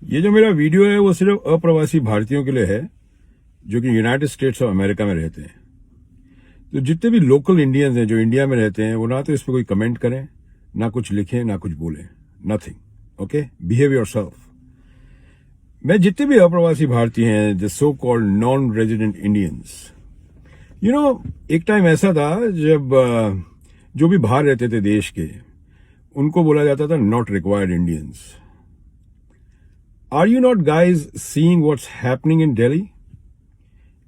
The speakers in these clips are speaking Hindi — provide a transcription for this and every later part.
ये जो मेरा वीडियो है वो सिर्फ अप्रवासी भारतीयों के लिए है जो कि यूनाइटेड स्टेट्स ऑफ अमेरिका में रहते हैं। तो जितने भी लोकल इंडियंस हैं जो इंडिया में रहते हैं वो ना तो इस पर कोई कमेंट करें, ना कुछ लिखें, ना कुछ बोलें, नथिंग। Okay, behave yourself. मैं जितने भी अप्रवासी भारतीय हैं, the so called non resident Indians, एक टाइम ऐसा था जब जो भी बाहर रहते थे देश के, उनको बोला जाता था not required Indians. Are you not guys seeing what's happening in Delhi?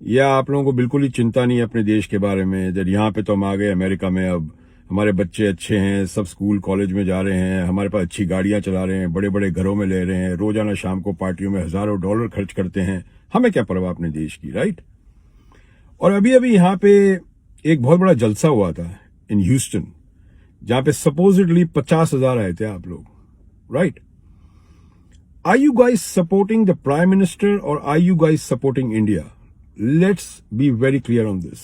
या आप लोगों को बिल्कुल ही चिंता नहीं है अपने देश के बारे में? जब यहाँ पे तो हम आ गए अमेरिका में, अब हमारे बच्चे अच्छे हैं, सब स्कूल कॉलेज में जा रहे हैं, हमारे पास अच्छी गाड़ियां चला रहे हैं, बड़े बड़े घरों में ले रहे हैं, रोजाना शाम को पार्टियों में हजारों डॉलर खर्च करते हैं, हमें क्या परवाह अपने देश की, राइट? और अभी अभी यहाँ पे एक बहुत बड़ा जलसा हुआ था इन ह्यूस्टन, जहां पे सपोजिटली 50,000 आए थे आप लोग, right? Are you guys supporting the Prime Minister or are you guys supporting India? Let's be very clear on this.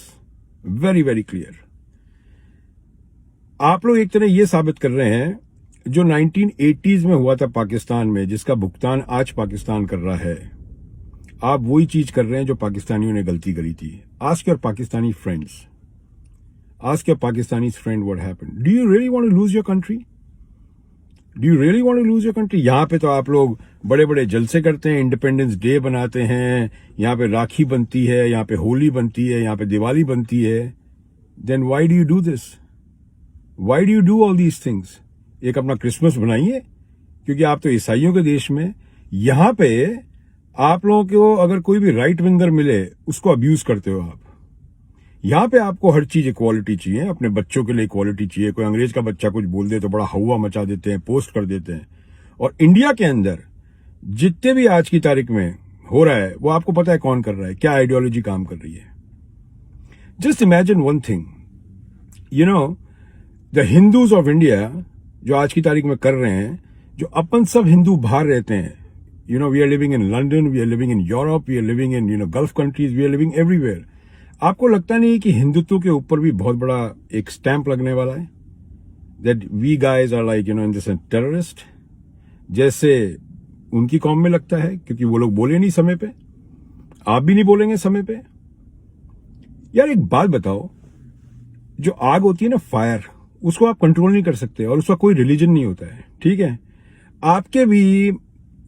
Very, very clear. आप लोग एक तरह ये साबित कर रहे हैं जो 1980s में हुआ था पाकिस्तान में, जिसका भुगतान आज पाकिस्तान कर रहा है, आप वही चीज कर रहे हैं जो पाकिस्तानियों ने गलती करी थी। Ask your Pakistani friends. Ask your Pakistani friend what happened. Do you really want to lose your country? Do you really want to lose your country? यहाँ पे तो आप लोग बड़े बड़े जलसे करते हैं, इंडिपेंडेंस डे बनाते हैं, यहाँ पे राखी बनती है, यहाँ पे होली बनती है, यहाँ पे दिवाली बनती है। Then why do you do this? Why do you do all these things? एक अपना क्रिसमस बनाइए, क्योंकि आप तो ईसाइयों के देश में, यहाँ पे आप लोगों को अगर कोई भी राइट विंगर मिले उसको अब्यूज करते हो आप। यहाँ पे आपको हर चीज इक्वालिटी चाहिए, अपने बच्चों के लिए इक्वालिटी चाहिए। कोई अंग्रेज का बच्चा कुछ बोल दे तो बड़ा हवा मचा देते हैं, पोस्ट कर देते हैं। और इंडिया के अंदर जितने भी आज की तारीख में हो रहा है वो आपको पता है कौन कर रहा है, क्या आइडियोलॉजी काम कर रही है। Just imagine one thing, the Hindus of India जो आज की तारीख में कर रहे हैं, जो अपन सब हिंदू बाहर रहते हैं, we are living in London, we are living in Europe, we are living in Gulf countries, we are living everywhere. आपको लगता नहीं कि हिंदुत्व के ऊपर भी बहुत बड़ा एक स्टैंप लगने वाला है, that we guys are like in this terrorist, जैसे उनकी कौम में लगता है, क्योंकि वो लोग बोले नहीं समय पे, आप भी नहीं बोलेंगे समय पे। यार एक बात बताओ, जो आग होती है ना, फायर, उसको आप कंट्रोल नहीं कर सकते और उसका कोई रिलीजन नहीं होता है, ठीक है? आपके भी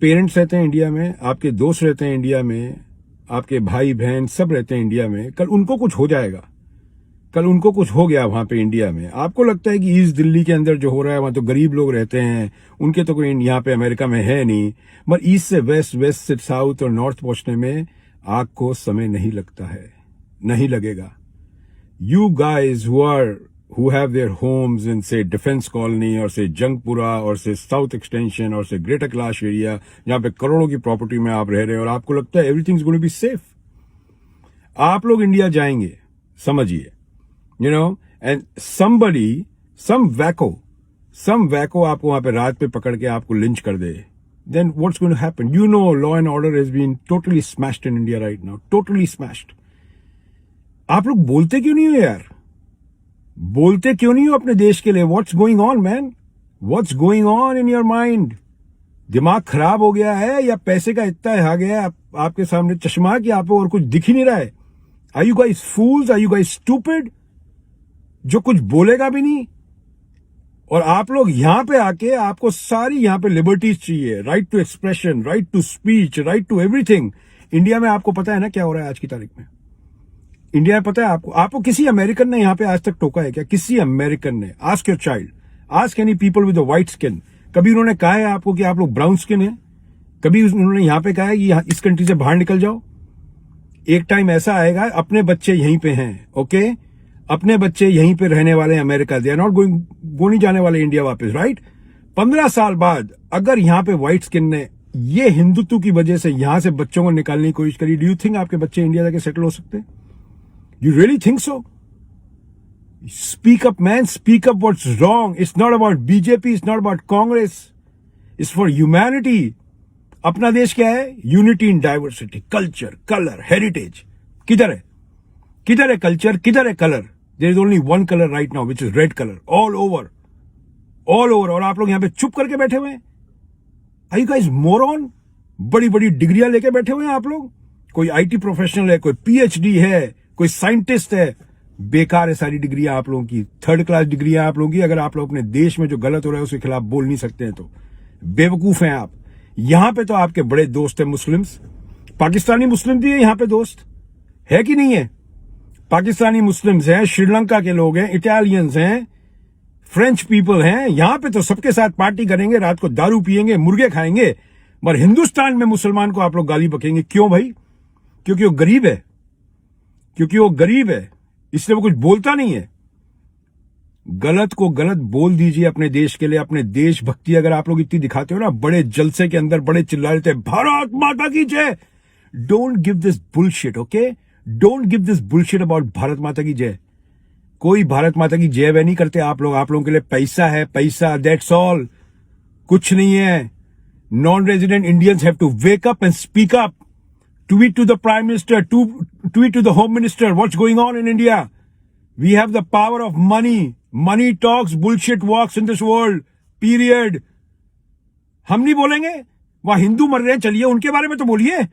पेरेंट्स रहते हैं इंडिया में, आपके दोस्त रहते हैं इंडिया में, आपके भाई बहन सब रहते हैं इंडिया में। कल उनको कुछ हो जाएगा, कल उनको कुछ हो गया वहां पे इंडिया में, आपको लगता है कि ईस्ट दिल्ली के अंदर जो हो रहा है वहां तो गरीब लोग रहते हैं, उनके तो कोई यहाँ पे अमेरिका में है नहीं, मगर ईस्ट से वेस्ट, वेस्ट से साउथ और नॉर्थ पहुंचने में आपको समय नहीं लगता है, नहीं लगेगा। You guys who have their homes in say defense colony or say Jangpura और say south extension और say greater Kailash area, जहां पे करोड़ों की प्रॉपर्टी में आप रह रहे हैं और आपको लगता है everything is going to be safe, आप लोग इंडिया जाएंगे, समझिए, and some wacko आपको वहां पे रात पे पकड़ के आपको लिंच कर दे, then what's going to happen? Law and order has been totally smashed in India right now, totally smashed. आप लोग बोलते क्यों नहीं हो यार? बोलते क्यों नहीं हो अपने देश के लिए? What's going on man? What's going on in your mind? दिमाग खराब हो गया है या पैसे का इतना आ गया है आपके सामने चश्मा कि आपको और कुछ दिख ही नहीं रहा है? Are you guys fools? Are you guys stupid? जो कुछ बोलेगा भी नहीं, और आप लोग यहां पे आके आपको सारी यहां पे लिबर्टीज चाहिए, right to expression, right to speech, right to everything. India में आपको पता है ना क्या हो रहा है आज की तारीख में? इंडिया में पता है आपको किसी अमेरिकन ने यहाँ पे आज तक टोका है क्या? किसी अमेरिकन ने? Ask your child, ask any people with a white skin, कभी उन्होंने कहा है आपको कि आप लोग ब्राउन स्किन है? कभी उन्होंने यहाँ पे कहा है कि इस कंट्री से बाहर निकल जाओ? एक टाइम ऐसा आएगा, अपने बच्चे यहीं पे हैं, ओके? अपने बच्चे यहीं पे रहने वाले हैं America, they are not going, वो नहीं जाने वाले इंडिया वापस, राइट? 15 साल बाद अगर यहाँ पे व्हाइट स्किन ने ये हिंदुत्व की वजह से यहां से बच्चों को निकालने की कोशिश करी, डू यू थिंक आपके बच्चे इंडिया जाके सेटल हो सकते हैं? You really think so? Speak up, man. Speak up what's wrong. It's not about BJP. It's not about Congress. It's for humanity. अपना देश क्या है? Unity in diversity. Culture, color, heritage. किधर है? किधर है culture? किधर है color? There is only one color right now, which is red color. All over. All over. और आप लोग यहाँ पे चुप करके बैठे हुए हैं? Are you guys moron? बड़ी बड़ी डिग्रियां लेके बैठे हुए हैं आप लोग। कोई आईटी प्रोफेशनल है, कोई पीएचडी है, कोई साइंटिस्ट है। बेकार है सारी डिग्रियां आप लोगों की, थर्ड क्लास डिग्रियां आप लोगों की। अगर आप लोग अपने देश में जो गलत हो रहा है उसके खिलाफ बोल नहीं सकते हैं तो बेवकूफ हैं आप। यहां पे तो आपके बड़े दोस्त हैं मुस्लिम्स, पाकिस्तानी मुस्लिम भी है यहां पे दोस्त, है कि नहीं है? पाकिस्तानी मुस्लिम्स हैं, श्रीलंका के लोग हैं, इटालियंस हैं, फ्रेंच पीपल हैं। यहां पे तो सबके साथ पार्टी करेंगे, रात को दारू पिएंगे, मुर्गे खाएंगे। मगर हिंदुस्तान में मुसलमान को आप लोग गाली बकेंगे। क्यों भाई? क्योंकि वो गरीब है, क्योंकि वो गरीब है, इसलिए वो कुछ बोलता नहीं है। गलत को गलत बोल दीजिए अपने देश के लिए। अपने देशभक्ति अगर आप लोग इतनी दिखाते हो ना, बड़े जलसे के अंदर बड़े चिल्ला रहे थे भारत माता की जय। Don't give this bullshit, okay? Don't give this bullshit about Bharat माता की जय। कोई भारत माता की जय वह नहीं करते आप लोग। आप लोगों के लिए पैसा है, पैसा, दैट्स ऑल, कुछ नहीं है। Non-resident Indians have to wake up and speak up. Tweet to the Prime Minister, tweet to the Home Minister, what's going on in India? We have the power of money. Money talks, bullshit walks in this world. Period. हम नहीं बोलेंगे? वहां हिंदू मर रहे हैं, चलिए उनके बारे में तो बोलिए।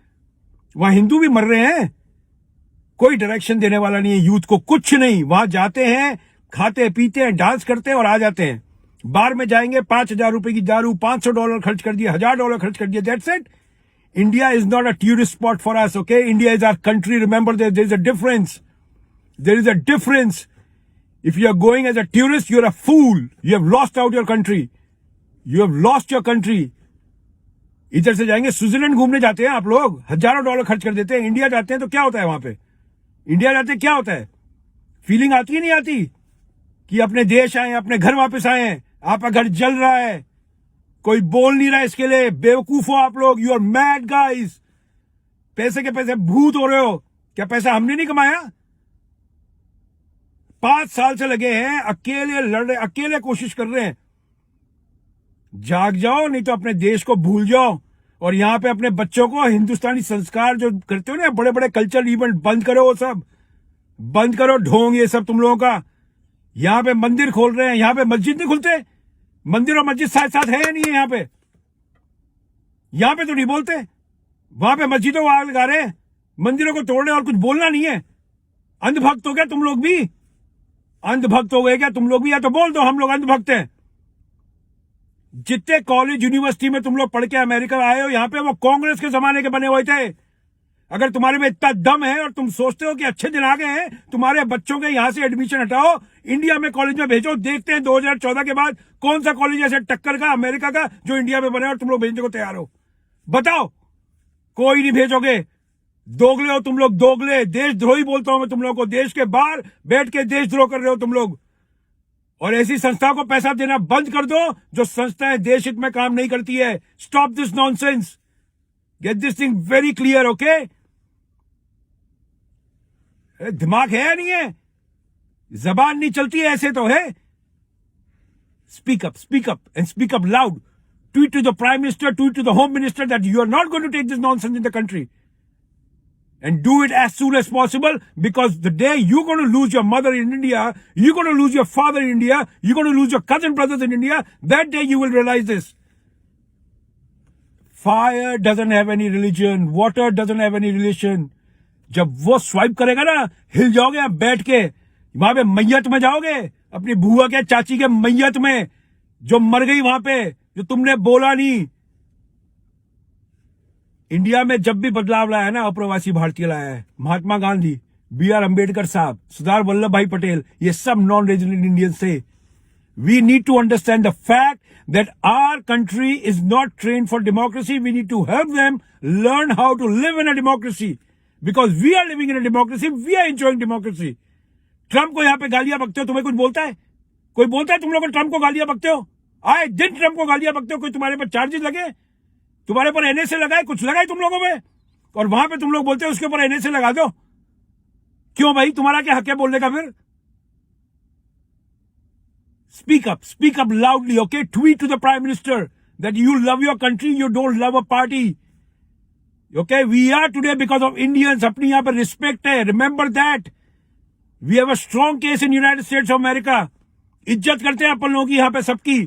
वहां हिंदू भी मर रहे हैं। कोई डायरेक्शन देने वाला नहीं है यूथ को, कुछ नहीं। वहां जाते हैं, खाते पीते हैं, डांस करते हैं और आ जाते हैं। बार में जाएंगे, 5,000 रुपए की दारू, $500 खर्च कर दिया, $1,000 खर्च कर दिया, that's it. India is not a tourist spot for us, okay? India is our country, remember there is a difference. There is a difference. If you are going as a tourist, you are a fool. You have lost out your country, you have lost your country. इधर से जाएंगे, स्विट्जरलैंड घूमने जाते हैं आप लोग, $1,000 खर्च कर देते हैं। इंडिया जाते हैं तो क्या होता है वहां पे? इंडिया जाते हैं क्या होता है? फीलिंग आती है नहीं आती कि अपने देश आए, अपने घर वापस आए? आपका घर जल रहा है, कोई बोल नहीं रहा है इसके लिए। बेवकूफ हो आप लोग, यू आर मैड गाइस। पैसे के पैसे भूत हो रहे हो। क्या पैसा हमने नहीं कमाया? 5 साल से लगे हैं, अकेले लड़ रहे, अकेले कोशिश कर रहे हैं। जाग जाओ, नहीं तो अपने देश को भूल जाओ। और यहां पे अपने बच्चों को हिंदुस्तानी संस्कार जो करते हो ना, बड़े बड़े कल्चरल इवेंट, बंद करो, वो सब बंद करो। ढोंग ये सब तुम लोगों का। यहां पे मंदिर खोल रहे हैं, यहां पे मस्जिद नहीं खुलते? मंदिर और मस्जिद साथ साथ है या नहीं है? यहां पे तो नहीं बोलते। वहां पे मस्जिदों को आग लगा रहे हैं, मंदिरों को तोड़ रहे हैं और कुछ बोलना नहीं है। अंधभक्त हो गया तुम लोग भी? अंधभक्त हो गए क्या तुम लोग भी? या तो बोल दो हम लोग अंधभक्त हैं। जितने कॉलेज यूनिवर्सिटी में तुम लोग पढ़ के अमेरिका आए हो, यहां पे वो कांग्रेस के जमाने के बने हुए थे। अगर तुम्हारे में इतना दम है और तुम सोचते हो कि अच्छे दिन आ गए हैं, तुम्हारे बच्चों के यहां से एडमिशन हटाओ, इंडिया में कॉलेज में भेजो। देखते हैं 2014 के बाद कौन सा कॉलेज ऐसे टक्कर का अमेरिका का जो इंडिया में बने और तुम लोग भेजने को तैयार हो। बताओ। कोई नहीं भेजोगे। दोगले हो तुम लोग, दोगले। देशद्रोही बोलता हूं मैं तुम लोगों को। देश के बाहर बैठ के देशद्रोह कर रहे हो तुम लोग। और ऐसी संस्थाओं को पैसा देना बंद कर दो जो संस्थाएं देश हित में काम नहीं करती है। Stop this nonsense. Get this thing very clear, okay? दिमाग है या नहीं है? जबान नहीं चलती है ऐसे तो है। Speak up and speak up loud. Tweet to the Prime Minister, tweet to the Home Minister that you are not going to take this nonsense in the country. And do it as soon as possible, because the day you're going to lose your mother in India, you're going to lose your father in India, you're going to lose your cousin brothers in India, that day you will realize this. Fire doesn't have any religion, water doesn't have any relation. जब वो स्वाइप करेगा ना, हिल जाओगे आप बैठ के। वहां पे मैयत में जाओगे, अपनी बुआ के चाची के मैयत में, जो मर गई वहां पे, जो तुमने बोला नहीं। इंडिया में जब भी बदलाव लाया है ना, अप्रवासी भारतीय लाया है। महात्मा गांधी, B.R. अंबेडकर साहब, सरदार वल्लभ भाई पटेल, ये सब नॉन रेजिडेंट इंडियंस थे। We need to understand the fact that our country is not trained for democracy. We need to help them learn how to live in a democracy. Because we are living in a democracy, we are enjoying democracy. Trump को यहाँ पे गालियां बकते हो, तुम्हें कुछ बोलता है? कोई बोलता है तुम लोग ट्रंप को गालियां बकते हो? आए दिन ट्रंप को गालियां बकते हो। कोई तुम्हारे पर चार्जेस लगे? तुम्हारे पर NSA लगाए? कुछ लगाए तुम लोगों में? और वहां पे तुम लोग बोलते हो उसके ऊपर NSA लगा दो। क्यों भाई, तुम्हारा क्या हक है बोलने का? फिर speak up loudly, okay? Tweet to the Prime Minister that you love your country, you don't love a party. Okay, we are today because of Indians. अपनी यहाँ पर respect है, remember that. We have a strong case in United States of America. इज्जत करते हैं अपन लोगों की यहाँ पे सबकी,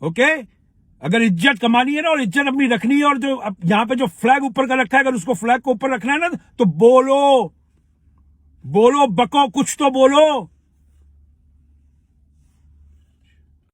okay? अगर इज्जत कमानी है ना और इज्जत अपनी रखनी है, और जो यहां पे जो फ्लैग ऊपर का रखा है, अगर उसको फ्लैग को ऊपर रखना है ना, तो बोलो, बको, कुछ तो बोलो।